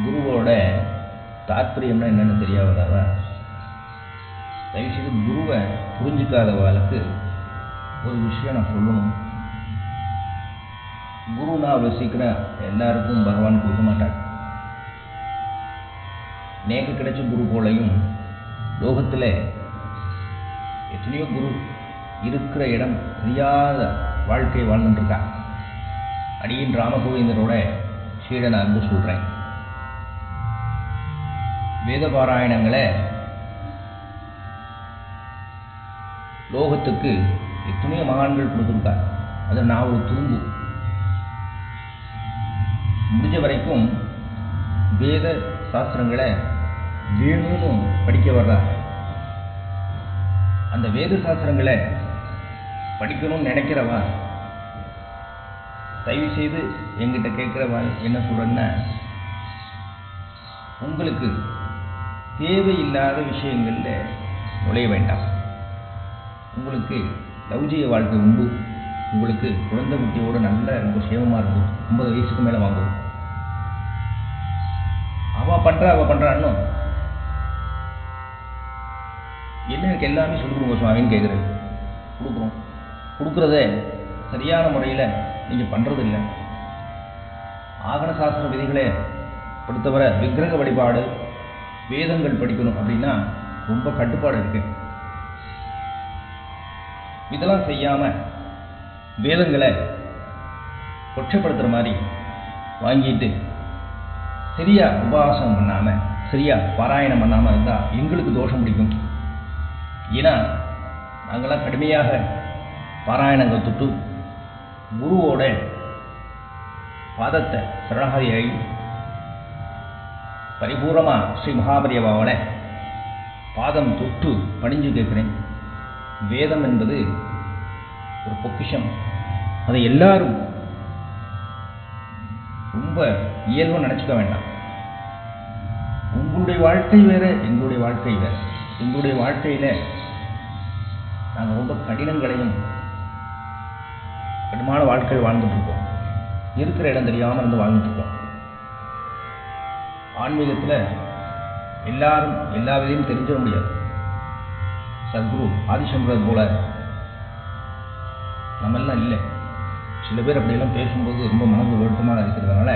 குருவோட தாற்பயம்னா என்னென்னு தெரியாதவ தயவுசெய்து குருவை புரிஞ்சிக்காதவாளுக்கு ஒரு விஷயம் நான் சொல்லணும். குருனா அவ்வளோ சீக்கிரம் எல்லாருக்கும் பகவான் கொடுக்க மாட்டார். நேக்கு கிடைச்ச குரு போலையும் லோகத்தில் எத்தனையோ குரு இருக்கிற இடம் தெரியாத வாழ்க்கையை வாழ்ந்துட்டுருக்கா. அடியின் ராமகோவிந்தரோட சீடனை அன்பு சொல்கிறேன். வேத பாராயணங்களை லோகத்துக்கு எத்தனையோ மகான்கள் கொடுத்துருக்கா. அதை நான் ஒரு துரும்பு. முடிஞ்ச வரைக்கும் வேத சாஸ்திரங்களை வேணும்னு படிக்க வர்றா. அந்த வேத சாஸ்திரங்களை படிக்கணும்னு நினைக்கிறவா தயவு செய்து எங்கிட்ட கேட்குறவா என்ன சொல்கிறேன்னா, உங்களுக்கு தேவையில்லாத விஷயங்களில் நுழைய வேண்டாம். உங்களுக்கு லௌகிக வாழ்க்கை உண்டு. உங்களுக்கு குழந்தை குட்டியோடு நல்ல ரொம்ப சேமமாக இருக்கும். 50 வயசுக்கு மேலே வாங்குவோம். அவள் பண்ணுறான்னு என்ன எனக்கு எல்லாமே சொல்லிக் கொடுங்க சுவாமின்னு கேட்குறது. கொடுக்குறத சரியான முறையில் நீங்கள் பண்ணுறதில்லை. ஆகன சாஸ்திர விதிகளை பொறுத்தவரை விக்கிரக வழிபாடு வேதங்கள் படிக்கணும் அப்படின்னா ரொம்ப கட்டுப்பாடு இருக்கு. இதெல்லாம் செய்யாமல் வேதங்களை கொச்சப்படுத்துகிற மாதிரி வாங்கிட்டு சரியா உபாசனம் பண்ணாமல் சரியா பாராயணம் பண்ணாமல் இருந்தால் எங்களுக்கு தோஷம் பிடிக்கும். ஏன்னா நாங்களாம் கடுமையாக பாராயணங்கள் தொட்டு குருவோட பாதத்தை சரணாகதியாகி பரிபூர்ணமாக ஸ்ரீ மகாபரியவாவோட பாதம் தொட்டு பணிஞ்சு கேட்குறேன். வேதம் என்பது ஒரு பொக்கிஷம். அதை எல்லாரும் ரொம்ப இயல்பு நினச்சிக்க வேண்டாம். உங்களுடைய வாழ்க்கை வேறு, எங்களுடைய வாழ்க்கை வேறு. எங்களுடைய வாழ்க்கையில் நாங்கள் ரொம்ப கடினங்களையும் கடுமையான வாழ்க்கை வாழ்ந்துட்டுருக்கோம். இருக்கிற இடம் தெரியாமல் இருந்து வாழ்ந்துட்டுருக்கோம். ஆன்மீகத்தில் எல்லாரும் எல்லா விதையும் தெரிஞ்சிட முடியாது. சத்குரு ஆதிசங்கரர் போல நம்மெல்லாம் இல்லை. சில பேர் அப்படியெல்லாம் பேசும்போது ரொம்ப மனது வருத்தமாக இருக்கிறதுனால